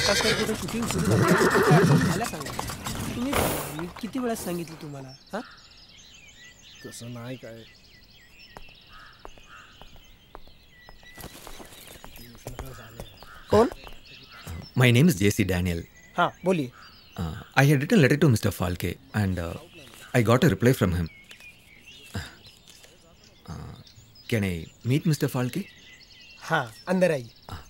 आत्ताच तर कुठे शूटिंग सुरू झालं मला सांगा तुम्ही मी किती वेळा सांगितलं तुम्हाला हां तसं नाही काय कौन My name is J.C. Daniel. हाँ बोलिए I had written a letter to Mr. Falke and I got a reply from him. Can I meet Mr. Falke? हाँ अंदर आइए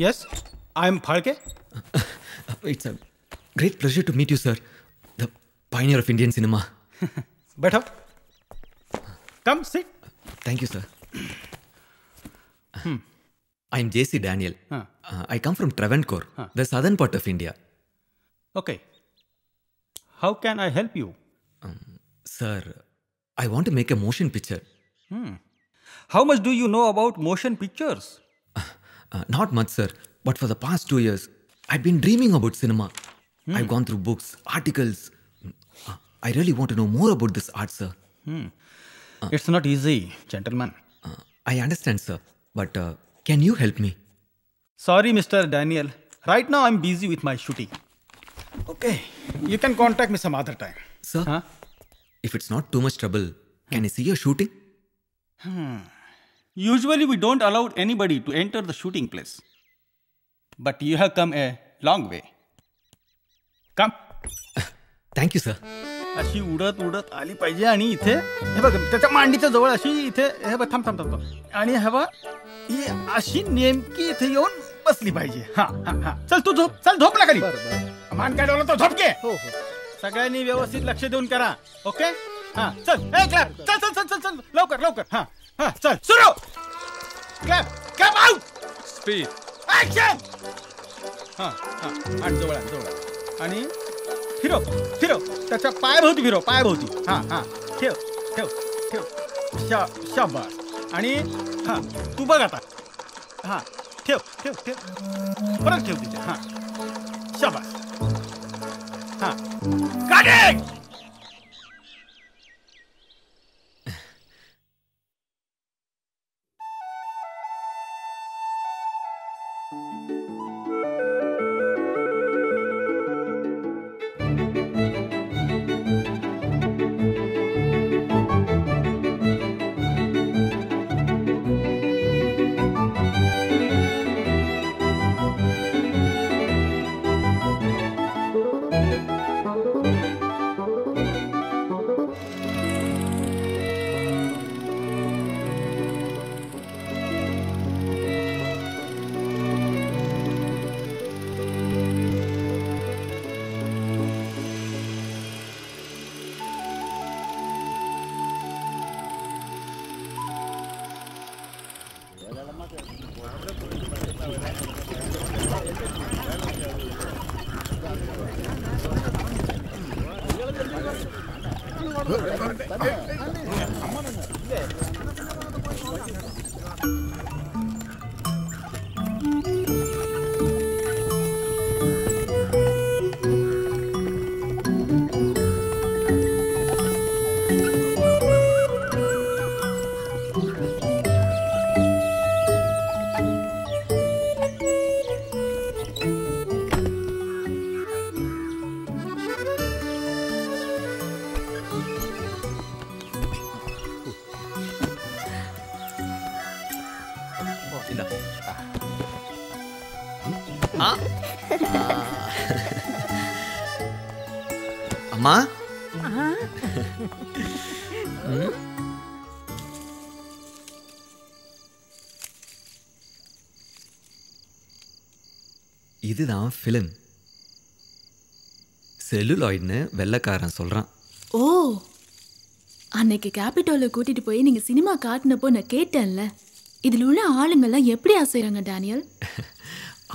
Yes, I am Phalke. It's a great pleasure to meet you, sir. The pioneer of Indian cinema. बैठो. Come sit. Thank you, sir. I'm J.C. Daniel. I come from Travancore, the southern part of India. Okay. How can I help you? Sir, I want to make a motion picture. How much do you know about motion pictures? Not much, sir. But for the past 2 years, I've been dreaming about cinema. I've gone through books, articles. I really want to know more about this art, sir. It's not easy, gentlemen. I understand, sir. But can you help me? Sorry, Mr. Daniel. Right now, I'm busy with my shooting. Okay. You can contact me some other time. Sir, if it's not too much trouble, can I see your shooting? Usually, we don't allow anybody to enter the shooting place. But you have come a long way. Come. Thank you, sir. अशी उडत उडत आली पाहिजे आणि इथे हे बघ त्याच्या मांडीच्या जवळ अशी इथे हे बघ थांब थांब थांब आणि हे बघ ही अशी नेमकी इथे येऊन बसली पाहिजे हा हा हा चल तू झोप चल झोप ना खाली मान काय डोला तो झोप घे हो हो सगळ्यांनी व्यवस्थित लक्ष देऊन करा ओके हा चल ए क्लॅप चल चल चल चल चल लवकर लवकर हा हा चल सुरू clap clap out speed action हा हा आणि जवळ आणि फिरव फिरव त्याच्या पायाभोवती फिरव पायाभोवती हा हा ठेव ठेव ठेव शाबास आणि हा तू बघ आता हा ठेव ठेव ठेव परत ठेव तिथे हा शाबास हा काढे அம்மா இதுதான் ஃபிலிம் செல்லுலாய்டுன்னு வெள்ளைக்காரன் சொல்றான். ஓ அன்னைக்கு கேபிட்டோல கூட்டிட்டு போய் நீங்க சினிமா காட்டினப்போ நான் கேட்டேன்ல, இதுல உள்ள ஆளுங்கெல்லாம் எப்படி அசைறாங்க டேனியல்?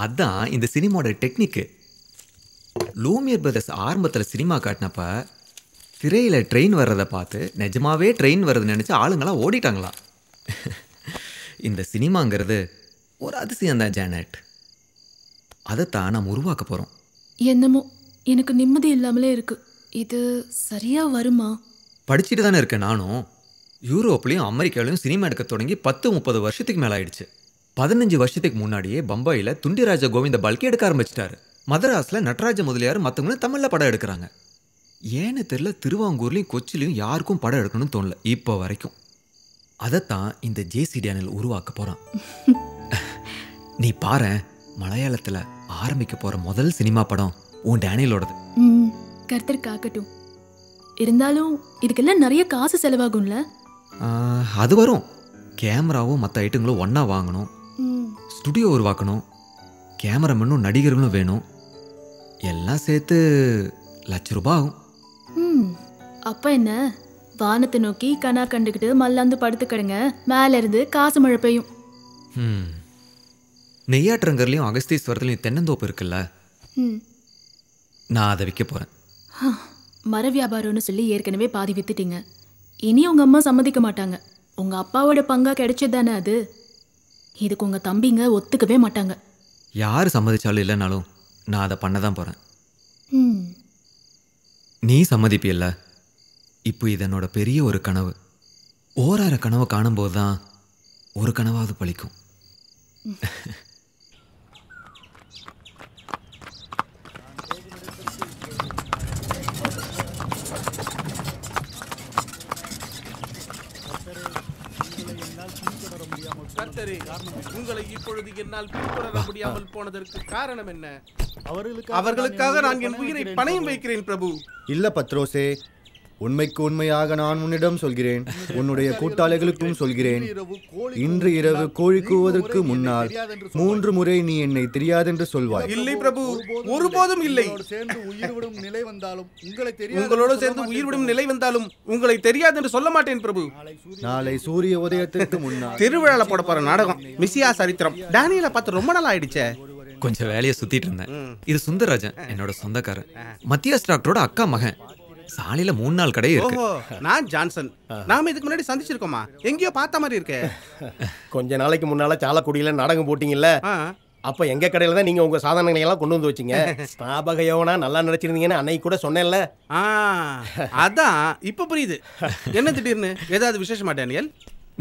அதான் இந்த சினிமாவோட டெக்னிக்கு. லூமியர் பிரதர்ஸ் ஆரம்பத்தில் சினிமா காட்டினப்ப திரையில் ட்ரெயின் வர்றதை பார்த்து நிஜமாவே ட்ரெயின் வர்றதுன்னு நினச்சி ஆளுங்களாம் ஓடிட்டாங்களாம். இந்த சினிமாங்கிறது ஒரு அதிசயம்தான் ஜானட். அதைத்தான் நாம் உருவாக்க போகிறோம். என்னமோ எனக்கு நிம்மதி இல்லாமலே இருக்கு. இது சரியா வருமா? படிச்சுட்டு தானே இருக்கேன் நானும். யூரோப்லேயும் அமெரிக்காவிலையும் சினிமா எடுக்க தொடங்கி 10-30 வருஷத்துக்கு மேலே ஆயிடுச்சு. 15 வருஷத்துக்கு முன்னாடியே பம்பாயில் துண்டிராஜ கோவிந்த பால்கே எடுக்க ஆரம்பிச்சிட்டாரு. மதராஸில் நடராஜ முதலியார் மற்றவங்களும் தமிழில் படம் எடுக்கிறாங்க. ஏன்னு தெரியல, திருவாங்கூர்லேயும் கொச்சிலையும் யாருக்கும் படம் எடுக்கணும்னு தோணல இப்போ வரைக்கும். அதைத்தான் இந்த ஜேசி டேனியல் உருவாக்க போகிறான். நீ பாரு, மலையாளத்தில் ஆரம்பிக்க போகிற முதல் சினிமா படம் உன் டேனியலோடது. கர்த்தர் காக்கட்டும். இருந்தாலும் இதுக்கெல்லாம் நிறைய காசு செலவாகும்ல? அது வரும். கேமராவும் மற்ற ஐட்டங்களும் ஒன்றா வாங்கணும், ஸ்டுடியோ உருவாக்கணும், கேமராமேனும் நடிகர்களும் வேணும். எல்லாம் சேர்த்து ₹1,00,000 ஆகும். அப்போ என்ன, வானத்தை நோக்கி கனா கண்டுக்கிட்டு மல்லாந்து படுத்துக்கிடுங்க, மேல இருந்து காசு மழை பெய்யும். நெய்யாற்றங்கர்லையும் அகஸ்தீஸ்வரத்துலையும் தென்னந்தோப்பு இருக்குல்ல, நான் அதை விற்க போகிறேன். மர வியாபாரம்னு சொல்லி ஏற்கனவே பாதி வித்துட்டீங்க. இனி உங்க அம்மா சம்மதிக்க மாட்டாங்க. உங்க அப்பாவோட பங்கா கிடைச்சது தானே அது. இதுக்கு உங்க தம்பிங்க ஒத்துக்கவே மாட்டாங்க. யார் சம்மதிச்சாலும் இல்லைனாலும் நான் அதை பண்ண தான் போகிறேன். நீ சம்மதிப்பில்ல? இப்போ இது என்னோட பெரிய ஒரு கனவு. ஓராயிர கனவு காணும்போது தான் ஒரு கனவாவது பழிக்கும். உங்களை இப்பொழுது என்னால் பின்தொடர முடியாமல் போனதற்கு காரணம் என்ன? அவர்களுக்காக நான் என் உயிரை பணயம் வைக்கிறேன் பிரபு. இல்ல பத்ரோசே, உண்மைக்கு உண்மையாக நான் உன்னிடம் சொல்கிறேன், உன்னுடைய கூட்டாளிகளுக்கும் சொல்கிறேன். இன்று இரவு கோழி கூவதற்கு முன்னால் 3 முறை நீ என்னை தெரியாதென்று சொல்வாய். இல்லை பிரபு, ஒருபோதும் இல்லை. உங்களோடு சேர்ந்து உயிர்விடும் நிலை வந்தாலும் உங்களை தெரியாது என்று சொல்ல மாட்டேன் பிரபு. நாளை சூரிய உதயத்திற்கு முன்னால் திருவிழால போட போற நாடகம் மிசியா சரித்திரம். டேனியலை பார்த்து ரொம்ப நாள் ஆயிடுச்சே. கொஞ்சம் வேலையை சுத்திட்டு இருந்தேன். இது சுந்தரராஜன், என்னோட சொந்தக்காரன். மத்தியாஸ் டாக்டரோட அக்கா மகன். சாலையில 3 நாள் கடை இருக்கு. நான் ஜான்சன். நாம இதுக்கு முன்னாடி சந்திச்சிருக்கோமா? எங்கேயோ பார்த்த மாதிரி இருக்கு. கொஞ்ச நாளைக்கு முன்னால சாலக்குடியில நாடகம் போட்டீங்கல்ல, அப்ப எங்க கடையில தான் நீங்க உங்க சாதனங்களை எல்லாம் கொண்டு வந்து வச்சீங்க. ஞாபகயோனா நல்லா நினைச்சிருந்தீங்கன்னு அன்னைக்கு கூட சொன்னேன்ல. அதான் இப்ப புரியுது. என்ன திடீர்னு ஏதாவது விசேஷமா டேனியல்?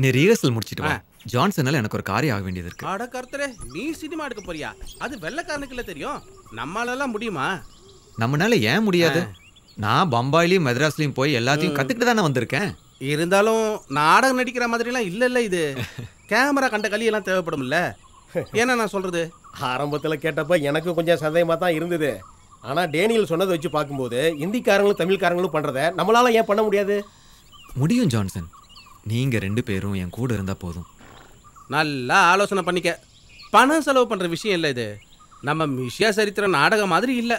நீ ரிஹர்சல் முடிச்சிட்டு வா. ஜான்சனால எனக்கு ஒரு காரியம் ஆக வேண்டியது இருக்கு. அட கர்த்தரே, நீ சினிமா எடுக்க போறியா? அது வெள்ளைக்காரனுக்கு இல்ல தெரியும். நம்மளால முடியுமா? நம்மனால ஏன் முடியாது? நான் பம்பாயிலையும் மெட்ராஸ்லயும் போய் எல்லாத்தையும் கத்துக்கிட்டு தானே வந்திருக்கேன். இருந்தாலும் நாடகம் நடிக்கிற மாதிரி எல்லாம் இல்ல. இது கேமரா கண்ட களியெல்லாம் தேவைப்படும் இல்ல? ஏன்னா நான் சொல்றது ஆரம்பத்துல கேட்டப்ப எனக்கு கொஞ்சம் சந்தேகமா தான் இருந்தது. ஆனா டேனியல் சொன்னதை வச்சு பார்க்கும்போது இந்திக்காரங்களும் தமிழ்காரங்களும் பண்றத நம்மளால ஏன் பண்ண முடியாது? முடியும் ஜான்சன். நீங்க 2 பேரும் என் கூட இருந்தா போதும். நல்லா ஆலோசனை பண்ணிக்க. பணம் செலவு பண்ற விஷயம் இல்லை இது. நம்ம மிஷியா சரித்திர நாடகம் மாதிரி இல்ல.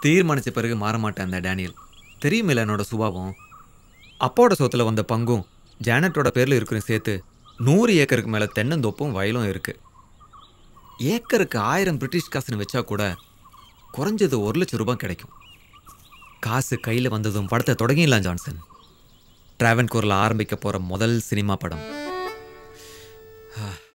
தீர்மானிச்ச பிறகு மாற மாட்டேன் அந்த டேனியல். தெரியுமில்ல என்னோட சுபாவம். அப்பாவோட சொத்துல வந்த பங்கும் ஜானட்டோட பேர்ல இருக்கிற சேர்த்து 100 ஏக்கருக்கு மேல தென்னந்தோப்பும் வயலும் இருக்கு. ஏக்கருக்கு 1000 பிரிட்டிஷ் காசுன்னு வச்சா கூட குறைஞ்சது ₹1,00,000 கிடைக்கும். காசு கையில் வந்ததும் படத்தை தொடங்கிடலாம் ஜான்சன். டிராவன்கூரில் ஆரம்பிக்க போகிற முதல் சினிமா படம்